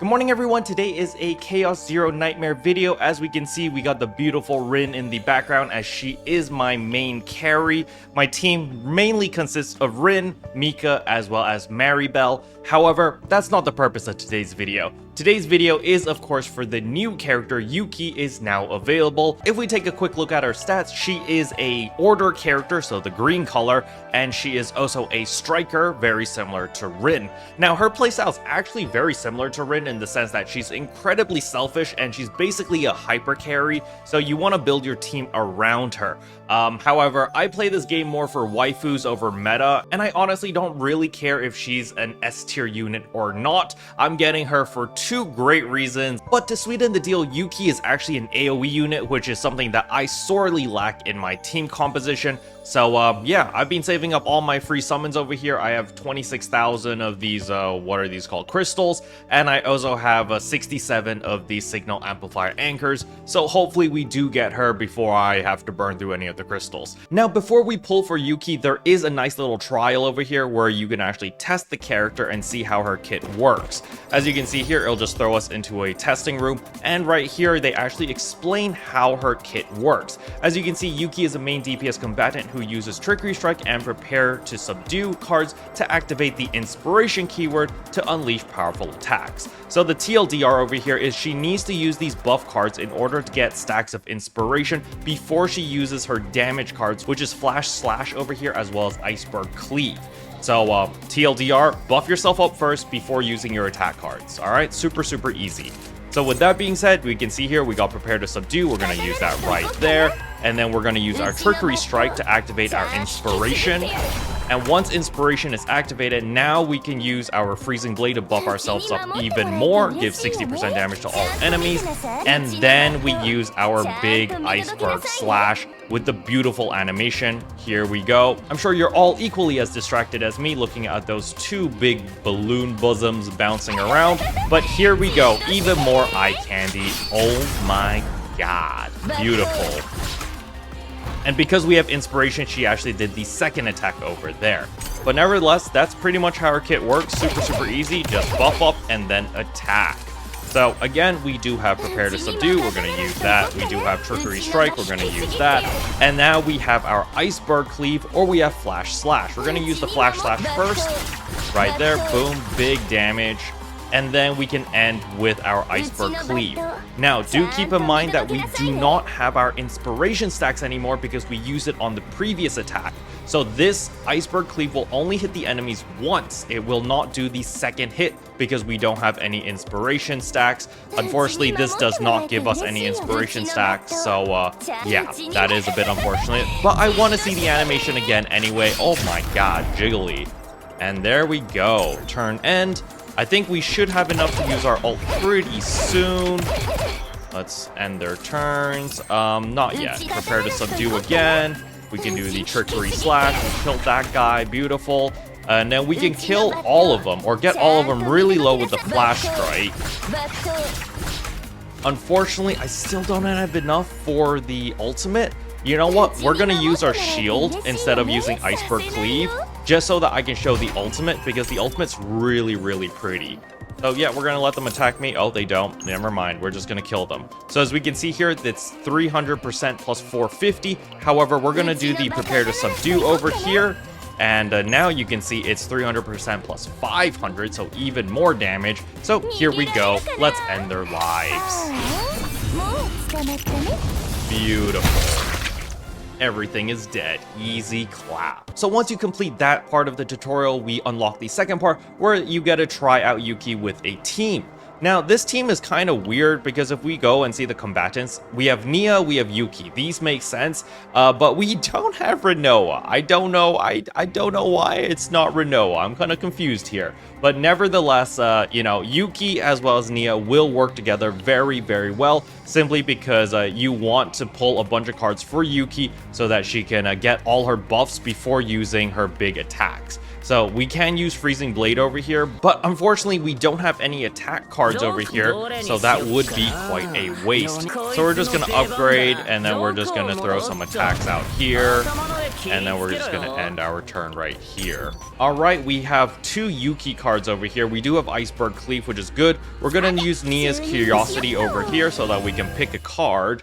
Good morning everyone, today is a Chaos Zero Nightmare video. As we can see, we got the beautiful Rin in the background as she is my main carry. My team mainly consists of Rin, Mika, as well as Maribel. However, that's not the purpose of today's video. Today's video is of course for the new character Yuki is now available. If we take a quick look at her stats, she is a order character, so the green color, and she is also a striker, very similar to Rin. Now her playstyle is actually very similar to Rin in the sense that she's incredibly selfish and she's basically a hyper carry, so you want to build your team around her. However, I play this game more for waifus over meta, and I honestly don't really care if she's an S tier unit or not. I'm getting her for two great reasons, but to sweeten the deal, Yuki is actually an AoE unit, which is something that I sorely lack in my team composition. So yeah, I've been saving up all my free summons over here. I have 26,000 of these, what are these called, crystals, and I also have 67 of these signal amplifier anchors, so hopefully we do get her before I have to burn through any of the crystals. Now before we pull for Yuki, there is a nice little trial over here where you can actually test the character and see how her kit works. As you can see here, it'll just throw us into a testing room, and right here they actually explain how her kit works. As you can see, Yuki is a main DPS combatant who uses Trickery Strike and Prepare to Subdue cards to activate the Inspiration keyword to unleash powerful attacks. So the TLDR over here is she needs to use these buff cards in order to get stacks of Inspiration before she uses her damage cards, which is Flash Slash over here as well as Iceberg Cleave. So TLDR, buff yourself up first before using your attack cards. Alright, super easy. So with that being said, we can see here we got Prepare to Subdue. We're going to use that right there. And then we're going to use our Trickery Strike to activate our Inspiration. And once Inspiration is activated, now we can use our Freezing Blade to buff ourselves up even more, give 60% damage to all enemies. And then we use our big Iceberg Slash with the beautiful animation. Here we go. I'm sure you're all equally as distracted as me looking at those two big balloon bosoms bouncing around. But here we go, even more eye candy. Oh my god, beautiful. And because we have Inspiration, she actually did the second attack over there. But nevertheless, that's pretty much how her kit works. Super easy, just buff up and then attack. So again, we do have Prepare to Subdue, we're going to use that. We do have Trickery Strike, we're going to use that. And now we have our Iceberg Cleave, or we have Flash Slash. We're going to use the Flash Slash first. Right there, boom, big damage. And then we can end with our Iceberg Cleave. Now, do keep in mind that we do not have our Inspiration stacks anymore because we used it on the previous attack. So this Iceberg Cleave will only hit the enemies once. It will not do the second hit because we don't have any Inspiration stacks. Unfortunately, this does not give us any Inspiration stacks. So yeah, that is a bit unfortunate. But I want to see the animation again anyway. Oh my god, jiggly. And there we go. Turn end. I think we should have enough to use our ult pretty soon. Let's end their turns. Not yet. Prepare to Subdue again. We can do the Trickery Slash. We killed that guy. Beautiful. And then we can kill all of them, or get all of them really low with the Flash Strike. Unfortunately, I still don't have enough for the ultimate. You know what? We're going to use our shield instead of using Iceberg Cleave, just so that I can show the ultimate, because the ultimate's really pretty. So yeah, we're going to let them attack me. Oh, they don't. Never mind. We're just going to kill them. So as we can see here, that's 300% plus 450. However, we're going to do the Prepare to Subdue over here. And now you can see it's 300% plus 500, so even more damage. So here we go. Let's end their lives. Beautiful. Everything is dead. Easy clap. So once you complete that part of the tutorial, we unlock the second part where you get to try out Yuki with a team. Now, this team is kind of weird because if we go and see the combatants, we have Nia, we have Yuki. These make sense, but we don't have Rinoa. I don't know why it's not Rinoa. I'm kind of confused here. But nevertheless, you know, Yuki as well as Nia will work together very well, simply because you want to pull a bunch of cards for Yuki so that she can get all her buffs before using her big attacks. So we can use Freezing Blade over here, but unfortunately we don't have any attack cards over here, so that would be quite a waste. So we're just going to upgrade, and then we're just going to throw some attacks out here. And then we're just gonna end our turn right here. Alright, we have 2 Yuki cards over here. We do have Iceberg Cleave, which is good. We're gonna use Nia's Curiosity over here so that we can pick a card.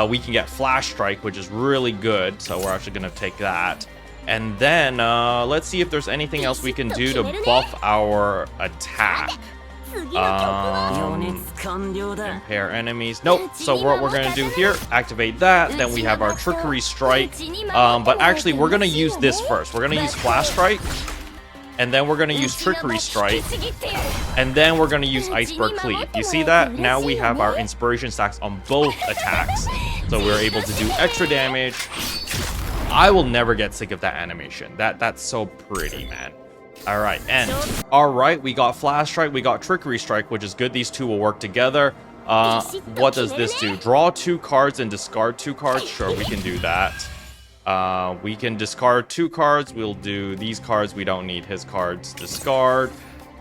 We can get Flash Strike, which is really good. So we're actually gonna take that. And then, let's see if there's anything else we can do to buff our attack. Impair enemies. Nope. So what we're gonna do here, activate that. Then we have our Trickery Strike. But actually, we're gonna use this first. We're gonna use Flash Strike. And then we're gonna use Trickery Strike. And then we're gonna use Iceberg Cleave. You see that? Now we have our Inspiration stacks on both attacks. So we're able to do extra damage. I will never get sick of that animation. That's so pretty, man. Alright, end. Alright, we got Flash Strike, we got Trickery Strike, which is good. These two will work together. What does this do? Draw 2 cards and discard 2 cards? Sure, we can do that. We can discard 2 cards. We'll do these cards. We don't need his cards. Discard.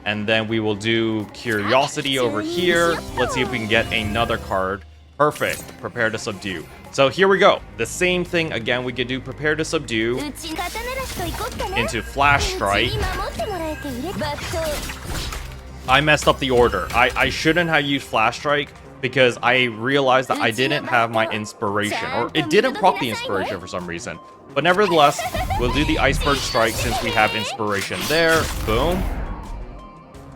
And then we will do Curiosity over here. Let's see if we can get another card. Perfect. Prepare to subdue. So here we go. The same thing again. We could do Prepare to Subdue into Flash Strike. I messed up the order. I shouldn't have used Flash Strike because I realized that I didn't have my Inspiration, or it didn't proc the Inspiration for some reason. But nevertheless, we'll do the Iceberg Strike since we have Inspiration there. Boom.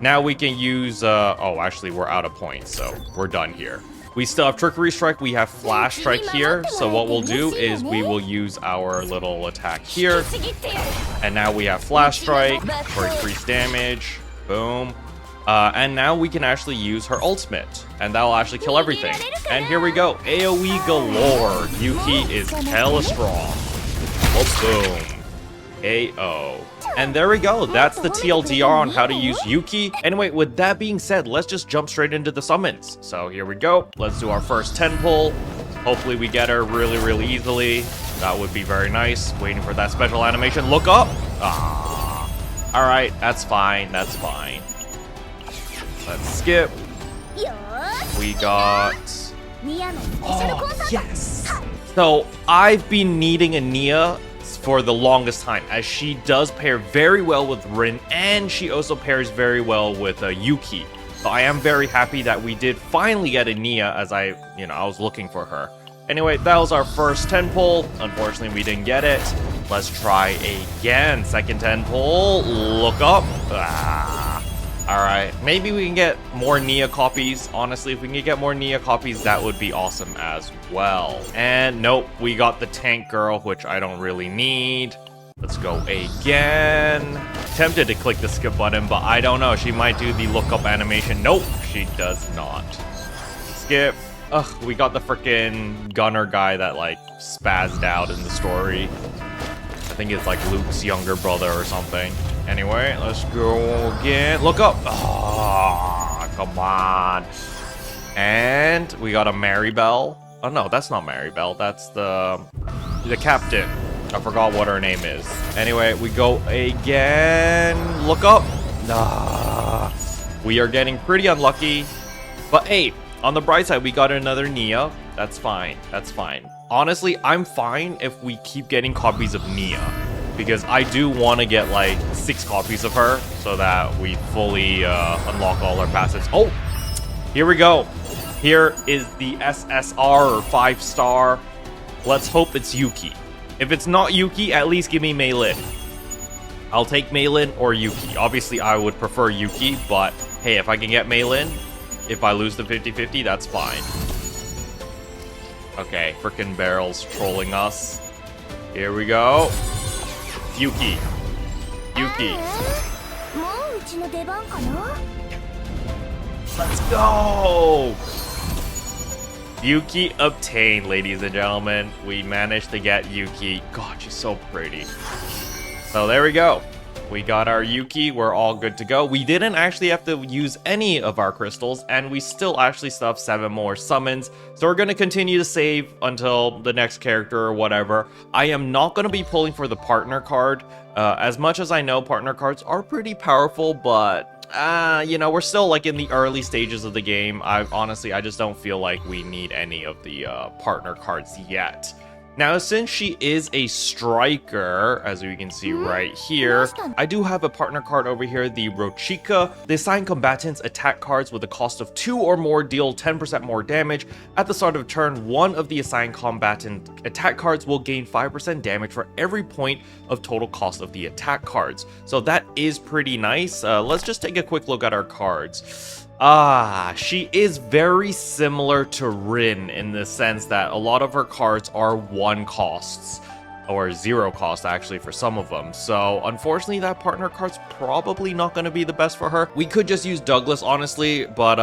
Now we can use, oh, actually, we're out of points, so we're done here. We still have Trickery Strike, we have Flash Strike here, so what we'll do is we will use our little attack here. And now we have Flash Strike for increased damage. Boom. And now we can actually use her ultimate, and that'll actually kill everything. And here we go, AoE galore. Yuki is hella strong. Oh, boom. AO. And there we go, that's the TLDR on how to use Yuki. Anyway, with that being said, let's just jump straight into the summons. So here we go, let's do our first 10 pull. Hopefully we get her really easily. That would be very nice. Waiting for that special animation. Look up. Ah. Alright, that's fine, that's fine. Let's skip. We got... Oh, yes! So, I've been needing a Nia for the longest time, as she does pair very well with Rin, and she also pairs very well with Yuki. So I am very happy that we did finally get a Nia, as I was looking for her. Anyway, that was our first 10 pull. Unfortunately, we didn't get it. Let's try again. Second 10 pull. Look up. Ah. Alright, maybe we can get more Nia copies. Honestly, if we can get more Nia copies, that would be awesome as well. And nope, we got the tank girl, which I don't really need. Let's go again. Tempted to click the skip button, but I don't know. She might do the lookup animation. Nope, she does not. Skip. Ugh, we got the freaking gunner guy that like spazzed out in the story. I think it's like Luke's younger brother or something. Anyway, let's go again. Look up. Oh, come on. And we got a Maribel. Oh no, that's not Maribel. That's the captain. I forgot what her name is. Anyway, we go again. Look up. Ah, we are getting pretty unlucky. But hey, on the bright side, we got another Nia. That's fine. That's fine. Honestly, I'm fine if we keep getting copies of Nia, because I do want to get like 6 copies of her so that we fully unlock all our passives. Oh, here we go. Here is the SSR, or 5-star. Let's hope it's Yuki. If it's not Yuki, at least give me Mei Lin. I'll take Mei Lin or Yuki. Obviously, I would prefer Yuki, but hey, if I can get Mei Lin, if I lose the 50-50, that's fine. Okay, frickin' barrels trolling us. Here we go. Yuki. Yuki. Let's go! Yuki obtained, ladies and gentlemen. We managed to get Yuki. God, she's so pretty. So there we go. We got our Yuki. We're all good to go. We didn't actually have to use any of our crystals, and we still actually have 7 more summons. So we're going to continue to save until the next character or whatever. I am not going to be pulling for the partner card. As much as I know partner cards are pretty powerful, but we're still like in the early stages of the game. I just don't feel like we need any of the partner cards yet. Now, since she is a striker, as we can see right here, I do have a partner card over here, the Rochika. The assigned combatants attack cards with a cost of 2 or more deal 10% more damage. At the start of turn, one of the assigned combatant attack cards will gain 5% damage for every point of total cost of the attack cards. So that is pretty nice. Let's just take a quick look at our cards. She is very similar to Rin in the sense that a lot of her cards are 1 costs, or 0 cost actually for some of them. So unfortunately that partner card's probably not going to be the best for her. We could just use Douglas honestly, but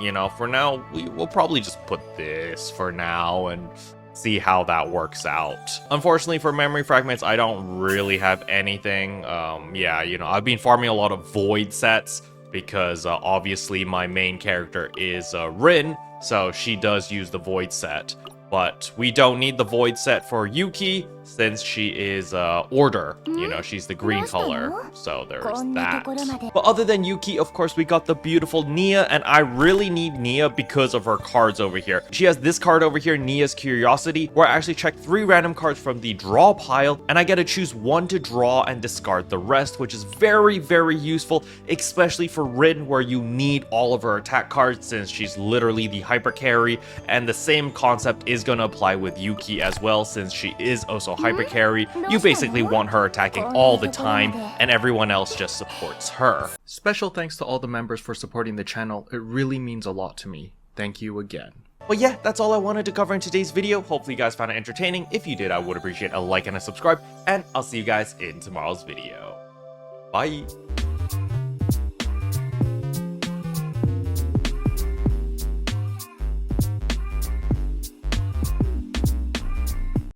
you know, for now we'll probably just put this for now and see how that works out. Unfortunately for memory fragments, I don't really have anything. Yeah, you know, I've been farming a lot of void sets because obviously my main character is Rin, so she does use the void set. But we don't need the void set for Yuki since she is order. You know, she's the green color. So there's that. But other than Yuki, of course, we got the beautiful Nia, and I really need Nia because of her cards over here. She has this card over here, Nia's Curiosity, where I actually check 3 random cards from the draw pile, and I get to choose 1 to draw and discard the rest, which is very, very useful, especially for Rin, where you need all of her attack cards since she's literally the hyper carry, and the same concept is going to apply with Yuki as well since she is also hyper carry. You basically want her attacking all the time and everyone else just supports her. Special thanks to all the members for supporting the channel. It really means a lot to me. Thank you again. But yeah, that's all I wanted to cover in today's video. Hopefully you guys found it entertaining. If you did, I would appreciate a like and a subscribe, and I'll see you guys in tomorrow's video. Bye!